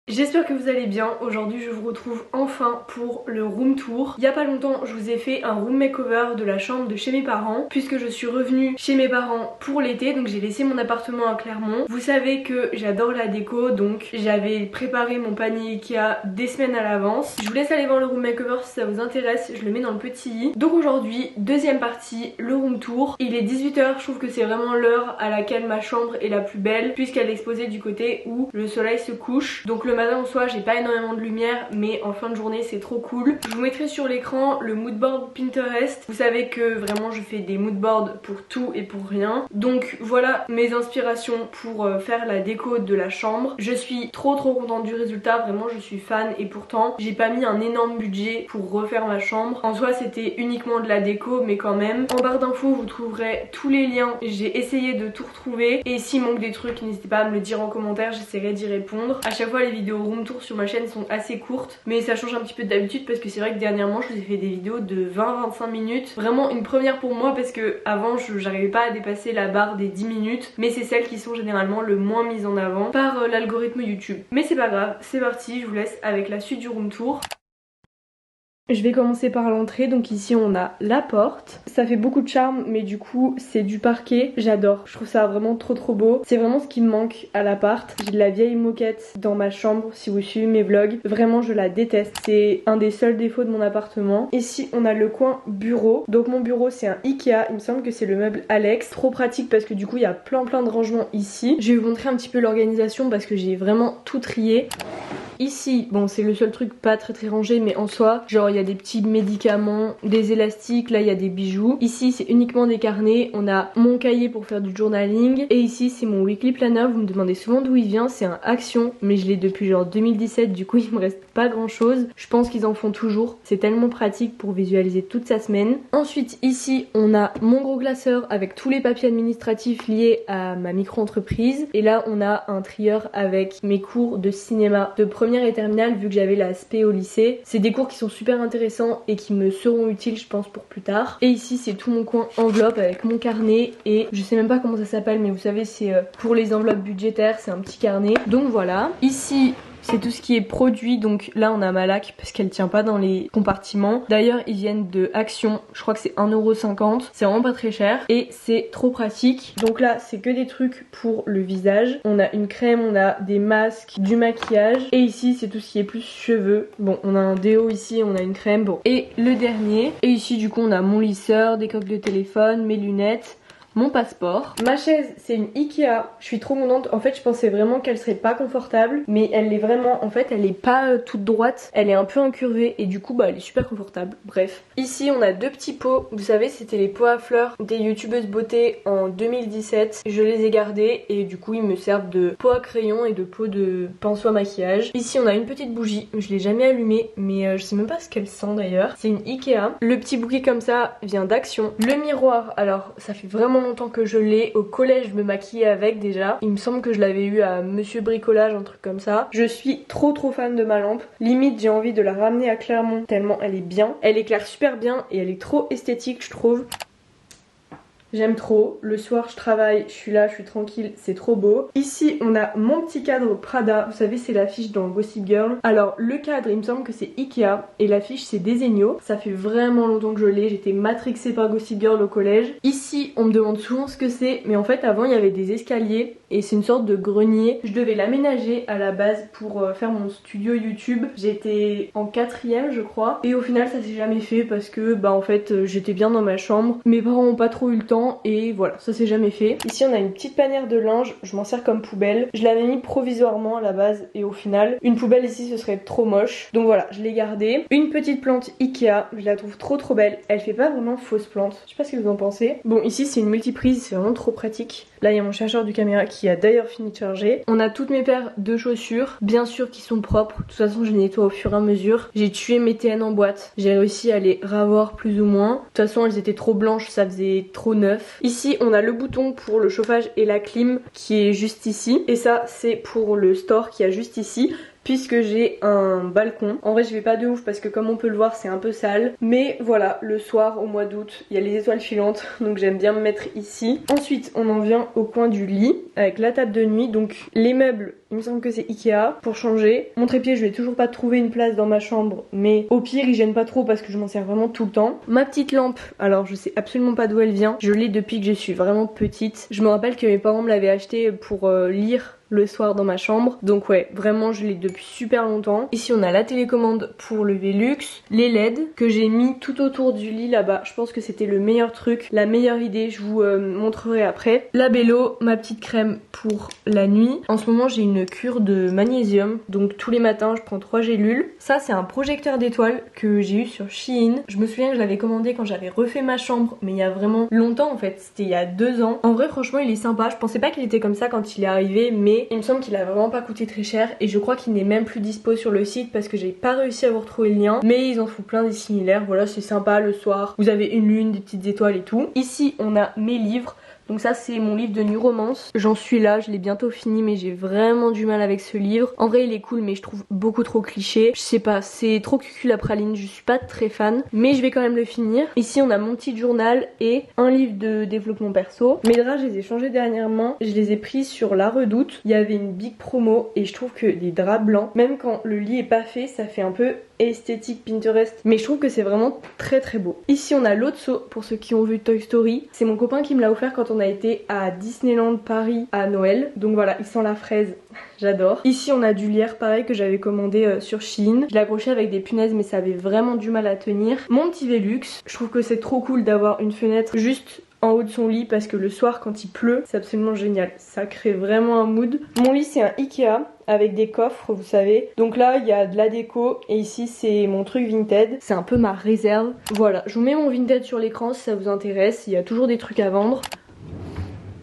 J'espère que vous allez bien. Aujourd'hui je vous retrouve enfin pour le room tour. Il y a pas longtemps je vous ai fait un room makeover de la chambre de chez mes parents, puisque je suis revenue chez mes parents pour l'été, donc j'ai laissé mon appartement à Clermont. Vous savez que j'adore la déco, donc j'avais préparé mon panier Ikea des semaines à l'avance. Je vous laisse aller voir le room makeover si ça vous intéresse, je le mets dans le petit i. Donc aujourd'hui, deuxième partie, le room tour. Il est 18 h, je trouve que c'est vraiment l'heure à laquelle ma chambre est la plus belle, puisqu'elle est exposée du côté où le soleil se couche. Donc le matin en soi j'ai pas énormément de lumière, mais en fin de journée c'est trop cool. Je vous mettrai sur l'écran le moodboard Pinterest. Vous savez que vraiment je fais des moodboards pour tout et pour rien. Donc voilà mes inspirations pour faire la déco de la chambre. Je suis trop contente du résultat, vraiment je suis fan, et pourtant j'ai pas mis un énorme budget pour refaire ma chambre. En soi c'était uniquement de la déco, mais quand même. En barre d'infos vous trouverez tous les liens. J'ai essayé de tout retrouver, et s'il manque des trucs n'hésitez pas à me le dire en commentaire, j'essaierai d'y répondre. À chaque fois les vidéos room tour sur ma chaîne sont assez courtes, mais ça change un petit peu d'habitude parce que c'est vrai que dernièrement je vous ai fait des vidéos de 20-25 minutes. Vraiment une première pour moi parce que avant j'arrivais pas à dépasser la barre des 10 minutes, mais c'est celles qui sont généralement le moins mises en avant par l'algorithme YouTube. Mais c'est pas grave, c'est parti, je vous laisse avec la suite du room tour. Je vais commencer par l'entrée, donc ici on a la porte. Ça fait beaucoup de charme, mais du coup c'est du parquet, j'adore. Je trouve ça vraiment trop beau. C'est vraiment ce qui me manque à l'appart. J'ai de la vieille moquette dans ma chambre si vous suivez mes vlogs. Vraiment je la déteste, c'est un des seuls défauts de mon appartement. Ici on a le coin bureau. Donc mon bureau c'est un Ikea, il me semble que c'est le meuble Alex. Trop pratique parce que du coup il y a plein de rangements ici. Je vais vous montrer un petit peu l'organisation parce que j'ai vraiment tout trié. Ici, bon c'est le seul truc pas très rangé, mais en soi, genre il y a des petits médicaments, des élastiques, là il y a des bijoux. Ici c'est uniquement des carnets, on a mon cahier pour faire du journaling. Et ici c'est mon weekly planner, vous me demandez souvent d'où il vient, c'est un Action, mais je l'ai depuis genre 2017, du coup il me reste pas grand chose. Je pense qu'ils en font toujours, c'est tellement pratique pour visualiser toute sa semaine. Ensuite ici on a mon gros classeur avec tous les papiers administratifs liés à ma micro-entreprise. Et là on a un trieur avec mes cours de cinéma de première et terminale, vu que j'avais la SP au lycée. C'est des cours qui sont super intéressants et qui me seront utiles je pense pour plus tard. Et ici c'est tout mon coin enveloppe avec mon carnet, et je sais même pas comment ça s'appelle, mais vous savez c'est pour les enveloppes budgétaires, c'est un petit carnet. Donc voilà, ici c'est tout ce qui est produit, donc là on a ma laque parce qu'elle tient pas dans les compartiments. D'ailleurs ils viennent de Action, je crois que c'est 1,50 €, c'est vraiment pas très cher et c'est trop pratique. Donc là c'est que des trucs pour le visage. On a une crème, on a des masques, du maquillage, et ici c'est tout ce qui est plus cheveux. Bon on a un déo ici, on a une crème, bon. Et le dernier, et ici du coup on a mon lisseur, des coques de téléphone, mes lunettes, mon passeport. Ma chaise c'est une Ikea, je suis trop contente. En fait je pensais vraiment qu'elle serait pas confortable, mais elle l'est vraiment. En fait elle est pas toute droite, elle est un peu incurvée et du coup bah elle est super confortable. Bref, ici on a deux petits pots, vous savez c'était les pots à fleurs des youtubeuses beauté en 2017. Je les ai gardés et du coup ils me servent de pot à crayon et de pot de pinceau à maquillage. Ici on a une petite bougie, je l'ai jamais allumée, mais je sais même pas ce qu'elle sent d'ailleurs. C'est une Ikea. Le petit bouquet comme ça vient d'Action. Le miroir, alors ça fait vraiment longtemps que je l'ai. Au collège je me maquillais avec déjà, il me semble que je l'avais eu à Monsieur Bricolage, un truc comme ça. Je suis trop fan de ma lampe, limite j'ai envie de la ramener à Clermont tellement elle est bien. Elle éclaire super bien et elle est trop esthétique je trouve. J'aime trop, le soir je travaille, je suis là, je suis tranquille, c'est trop beau. Ici on a mon petit cadre Prada, vous savez c'est l'affiche dans Gossip Girl. Alors le cadre il me semble que c'est Ikea et l'affiche c'est Desenio. Ça fait vraiment longtemps que je l'ai, j'étais matrixée par Gossip Girl au collège. Ici on me demande souvent ce que c'est, mais en fait avant il y avait des escaliers et c'est une sorte de grenier. Je devais l'aménager à la base pour faire mon studio YouTube. J'étais en 4ème je crois, et au final ça s'est jamais fait parce que bah en fait j'étais bien dans ma chambre. Mes parents ont pas trop eu le temps et voilà, ça s'est jamais fait. Ici on a une petite panière de linge, je m'en sers comme poubelle. Je l'avais mis provisoirement à la base et au final une poubelle ici ce serait trop moche, donc voilà je l'ai gardée. Une petite plante Ikea, je la trouve trop belle. Elle fait pas vraiment fausse plante, je sais pas ce que vous en pensez. Bon ici c'est une multiprise, c'est vraiment trop pratique. Là il y a mon chargeur du caméra qui a d'ailleurs fini de charger. On a toutes mes paires de chaussures, bien sûr qui sont propres. De toute façon je les nettoie au fur et à mesure. J'ai tué mes TN en boîte, j'ai réussi à les ravoir plus ou moins. De toute façon elles étaient trop blanches, ça faisait trop neuf. Ici on a le bouton pour le chauffage et la clim qui est juste ici, et ça c'est pour le store qui est juste ici. puisque j'ai un balcon. En vrai je vais pas de ouf parce que comme on peut le voir c'est un peu sale, mais voilà, le soir au mois d'août il y a les étoiles filantes donc j'aime bien me mettre ici. Ensuite on en vient au coin du lit avec la table de nuit, donc les meubles il me semble que c'est Ikea pour changer. Mon trépied je vais toujours pas trouver une place dans ma chambre, mais au pire il gêne pas trop parce que je m'en sers vraiment tout le temps. Ma petite lampe, alors je sais absolument pas d'où elle vient, je l'ai depuis que je suis vraiment petite. Je me rappelle que mes parents me l'avaient acheté pour lire le soir dans ma chambre, donc ouais vraiment je l'ai depuis super longtemps. Ici on a la télécommande pour le Velux, les LED que j'ai mis tout autour du lit là-bas, je pense que c'était le meilleur truc, la meilleure idée, je vous montrerai après. La Bello, ma petite crème pour la nuit. En ce moment j'ai une cure de magnésium, donc tous les matins je prends 3 gélules. Ça c'est un projecteur d'étoiles que j'ai eu sur Shein. Je me souviens que je l'avais commandé quand j'avais refait ma chambre, mais il y a vraiment longtemps en fait, c'était il y a 2 ans. En vrai franchement il est sympa, je pensais pas qu'il était comme ça quand il est arrivé, mais il me semble qu'il a vraiment pas coûté très cher et je crois qu'il n'est même plus dispo sur le site parce que j'ai pas réussi à vous retrouver le lien, mais ils en font plein des similaires. Voilà, c'est sympa le soir, vous avez une lune, des petites étoiles et tout. Ici on a mes livres. Donc ça c'est mon livre de New Romance. J'en suis là, je l'ai bientôt fini mais j'ai vraiment du mal avec ce livre. En vrai il est cool mais je trouve beaucoup trop cliché. Je sais pas, c'est trop cucul la praline, je suis pas très fan. Mais je vais quand même le finir. Ici on a mon petit journal et un livre de développement perso. Mes draps je les ai changés dernièrement. Je les ai pris sur La Redoute. Il y avait une big promo et je trouve que les draps blancs, même quand le lit est pas fait, ça fait un peu esthétique Pinterest. Mais je trouve que c'est vraiment très très beau. Ici on a l'Otso pour ceux qui ont vu Toy Story. C'est mon copain qui me l'a offert quand on a été à Disneyland Paris à Noël. Donc voilà, il sent la fraise. J'adore. Ici on a du lierre pareil que j'avais commandé sur Shein. Je l'ai accroché avec des punaises mais ça avait vraiment du mal à tenir. Mon petit Velux. Je trouve que c'est trop cool d'avoir une fenêtre juste en haut de son lit parce que le soir quand il pleut c'est absolument génial, ça crée vraiment un mood. Mon lit c'est un Ikea avec des coffres vous savez, donc là il y a de la déco et ici c'est mon truc Vinted, c'est un peu ma réserve. Voilà, je vous mets mon Vinted sur l'écran si ça vous intéresse, il y a toujours des trucs à vendre.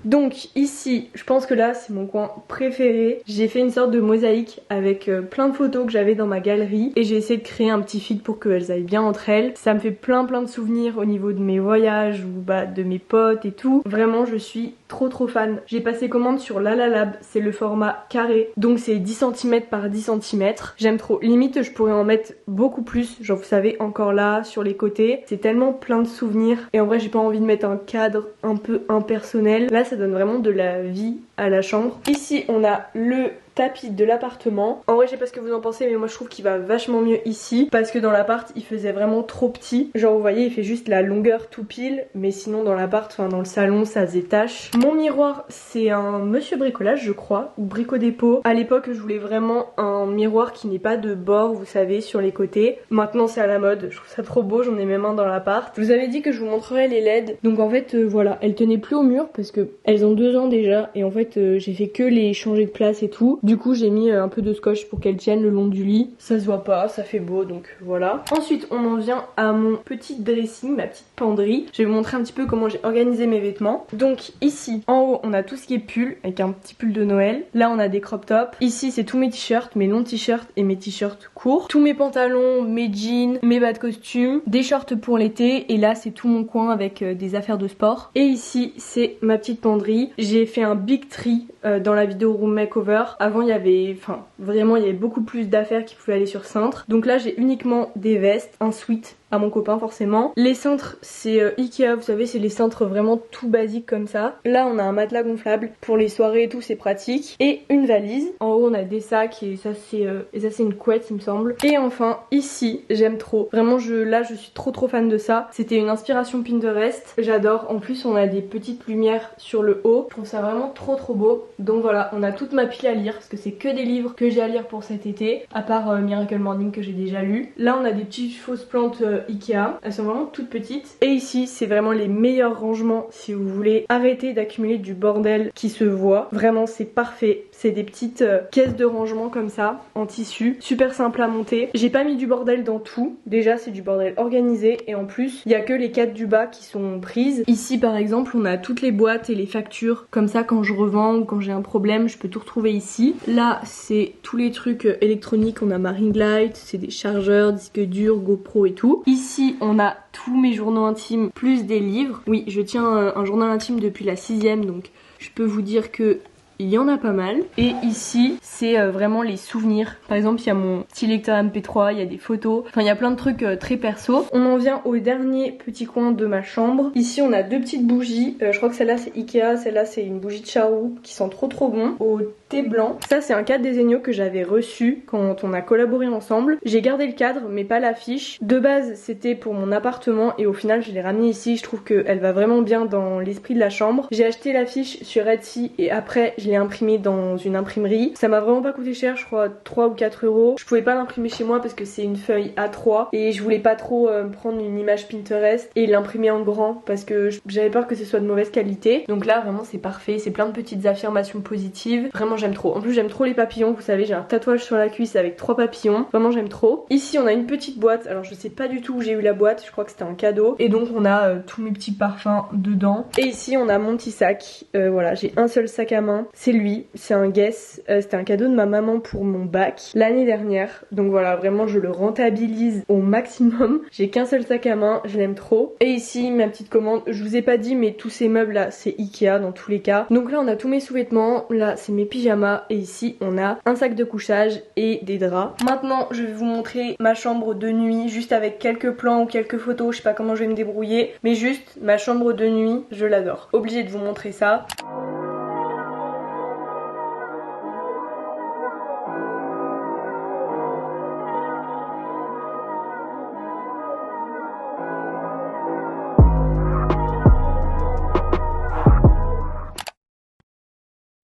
Donc ici, je pense que là c'est mon coin préféré. J'ai fait une sorte de mosaïque avec plein de photos que j'avais dans ma galerie et j'ai essayé de créer un petit feed pour qu'elles aillent bien entre elles. Ça me fait plein de souvenirs au niveau de mes voyages ou de mes potes et tout. Vraiment je suis trop fan. J'ai passé commande sur Lalalab, c'est le format carré, donc c'est 10 cm par 10 cm. J'aime trop, limite je pourrais en mettre beaucoup plus, genre vous savez encore là sur les côtés. C'est tellement plein de souvenirs et en vrai j'ai pas envie de mettre un cadre un peu impersonnel. Là ça donne vraiment de la vie à la chambre. Ici on a le tapis de l'appartement. En vrai je sais pas ce que vous en pensez mais moi je trouve qu'il va vachement mieux ici parce que dans l'appart il faisait vraiment trop petit. Genre vous voyez il fait juste la longueur tout pile mais sinon dans l'appart, enfin dans le salon ça faisait tâche. Mon miroir c'est un Monsieur Bricolage je crois ou Brico Dépôt. À l'époque je voulais vraiment un miroir qui n'ait pas de bord vous savez sur les côtés. Maintenant c'est à la mode, je trouve ça trop beau, j'en ai même un dans l'appart. Je vous avais dit que je vous montrerais les LED donc en fait voilà, elles tenaient plus au mur parce que elles ont 2 ans déjà et en fait j'ai fait que les changer de place et tout. Du coup j'ai mis un peu de scotch pour qu'elles tiennent le long du lit. Ça se voit pas, ça fait beau donc voilà. Ensuite on en vient à mon petit dressing, ma petite penderie. Je vais vous montrer un petit peu comment j'ai organisé mes vêtements. Donc ici en haut on a tout ce qui est pull avec un petit pull de Noël. Là on a des crop tops. Ici c'est tous mes t-shirts, mes longs t-shirts et mes t-shirts courts. Tous mes pantalons, mes jeans, mes bas de costume, des shorts pour l'été et là c'est tout mon coin avec des affaires de sport. Et ici c'est ma petite penderie. J'ai fait un big tri dans la vidéo room makeover. Avant il y avait, enfin vraiment il y avait beaucoup plus d'affaires qui pouvaient aller sur cintre. Donc là j'ai uniquement des vestes, un sweat à mon copain forcément. Les cintres c'est Ikea, vous savez c'est les cintres vraiment tout basiques comme ça. Là on a un matelas gonflable pour les soirées et tout, c'est pratique. Et une valise. En haut on a des sacs et ça c'est une couette il me semble. Et enfin ici j'aime trop. Vraiment là je suis trop fan de ça. C'était une inspiration Pinterest. J'adore. En plus on a des petites lumières sur le haut. Je trouve ça vraiment trop beau. Donc voilà, on a toute ma pile à lire parce que c'est que des livres que j'ai à lire pour cet été. À part Miracle Morning que j'ai déjà lu. Là on a des petites fausses plantes Ikea, elles sont vraiment toutes petites. Et ici c'est vraiment les meilleurs rangements si vous voulez arrêter d'accumuler du bordel qui se voit. Vraiment c'est parfait, c'est des petites caisses de rangement comme ça en tissu, super simple à monter. J'ai pas mis du bordel dans tout, déjà c'est du bordel organisé et en plus il y a que les 4 du bas qui sont prises. Ici par exemple on a toutes les boîtes et les factures, comme ça quand je revends ou quand j'ai un problème je peux tout retrouver ici. Là c'est tous les trucs électroniques, on a ma ring light, c'est des chargeurs, disques durs, GoPro et tout. Ici on a tous mes journaux intimes plus des livres. Oui je tiens un journal intime depuis la 6ème donc je peux vous dire que il y en a pas mal. Et ici c'est vraiment les souvenirs. Par exemple il y a mon petit lecteur MP3, il y a des photos, enfin il y a plein de trucs très perso. On en vient au dernier petit coin de ma chambre. Ici on a deux petites bougies, je crois que celle-là c'est Ikea, celle-là c'est une bougie de Charou qui sent trop bon, au thé blanc. Ça c'est un cadre Desenio que j'avais reçu quand on a collaboré ensemble. J'ai gardé le cadre mais pas l'affiche. De base c'était pour mon appartement et au final je l'ai ramenée ici. Je trouve qu'elle va vraiment bien dans l'esprit de la chambre. J'ai acheté l'affiche sur Etsy et après je l'ai imprimée dans une imprimerie. Ça m'a vraiment pas coûté cher, je crois 3 ou 4 euros. Je pouvais pas l'imprimer chez moi parce que c'est une feuille A3 et je voulais pas trop prendre une image Pinterest et l'imprimer en grand parce que j'avais peur que ce soit de mauvaise qualité. Donc là vraiment c'est parfait, c'est plein de petites affirmations positives. Vraiment j'aime trop. En plus j'aime trop les papillons, vous savez j'ai un tatouage sur la cuisse avec 3 papillons. Vraiment j'aime trop. Ici on a une petite boîte, alors je sais pas du tout où j'ai eu la boîte, je crois que c'était un cadeau. Et donc on a tous mes petits parfums dedans. Et ici on a mon petit sac, voilà j'ai un seul sac à main, c'est lui, c'est un Guess, c'était un cadeau de ma maman pour mon bac l'année dernière. Donc voilà vraiment je le rentabilise au maximum. J'ai qu'un seul sac à main, je l'aime trop. Et ici ma petite commande, je vous ai pas dit mais tous ces meubles là c'est Ikea dans tous les cas. Donc là on a tous mes sous-vêtements, là c'est mes pyjamas et ici on a un sac de couchage et des draps. Maintenant je vais vous montrer ma chambre de nuit juste avec quelques plans ou quelques photos, je sais pas comment je vais me débrouiller, mais juste ma chambre de nuit, je l'adore. Obligée de vous montrer ça.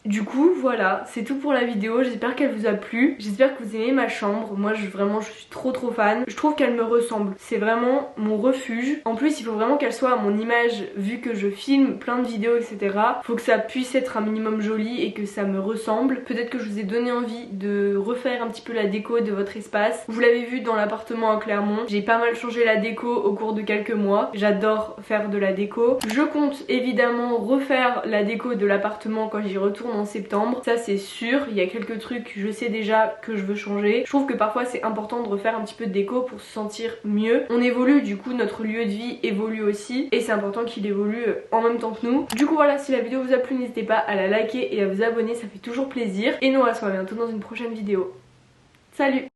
Du coup voilà, c'est tout pour la vidéo, j'espère qu'elle vous a plu, j'espère que vous aimez ma chambre. Moi vraiment je suis trop fan, je trouve qu'elle me ressemble, c'est vraiment mon refuge. En plus il faut vraiment qu'elle soit à mon image, vu que je filme plein de vidéos etc. Faut que ça puisse être un minimum joli et que ça me ressemble. Peut-être que je vous ai donné envie de refaire un petit peu la déco de votre espace. Vous l'avez vu dans l'appartement à Clermont, j'ai pas mal changé la déco au cours de quelques mois, j'adore faire de la déco. Je compte évidemment refaire la déco de l'appartement quand j'y retourne en septembre, ça c'est sûr. Il y a quelques trucs je sais déjà que je veux changer. Je trouve que parfois c'est important de refaire un petit peu de déco pour se sentir mieux. On évolue, du coup notre lieu de vie évolue aussi et c'est important qu'il évolue en même temps que nous. Du coup voilà, si la vidéo vous a plu n'hésitez pas à la liker et à vous abonner, ça fait toujours plaisir. Et nous on se voit bientôt dans une prochaine vidéo. Salut!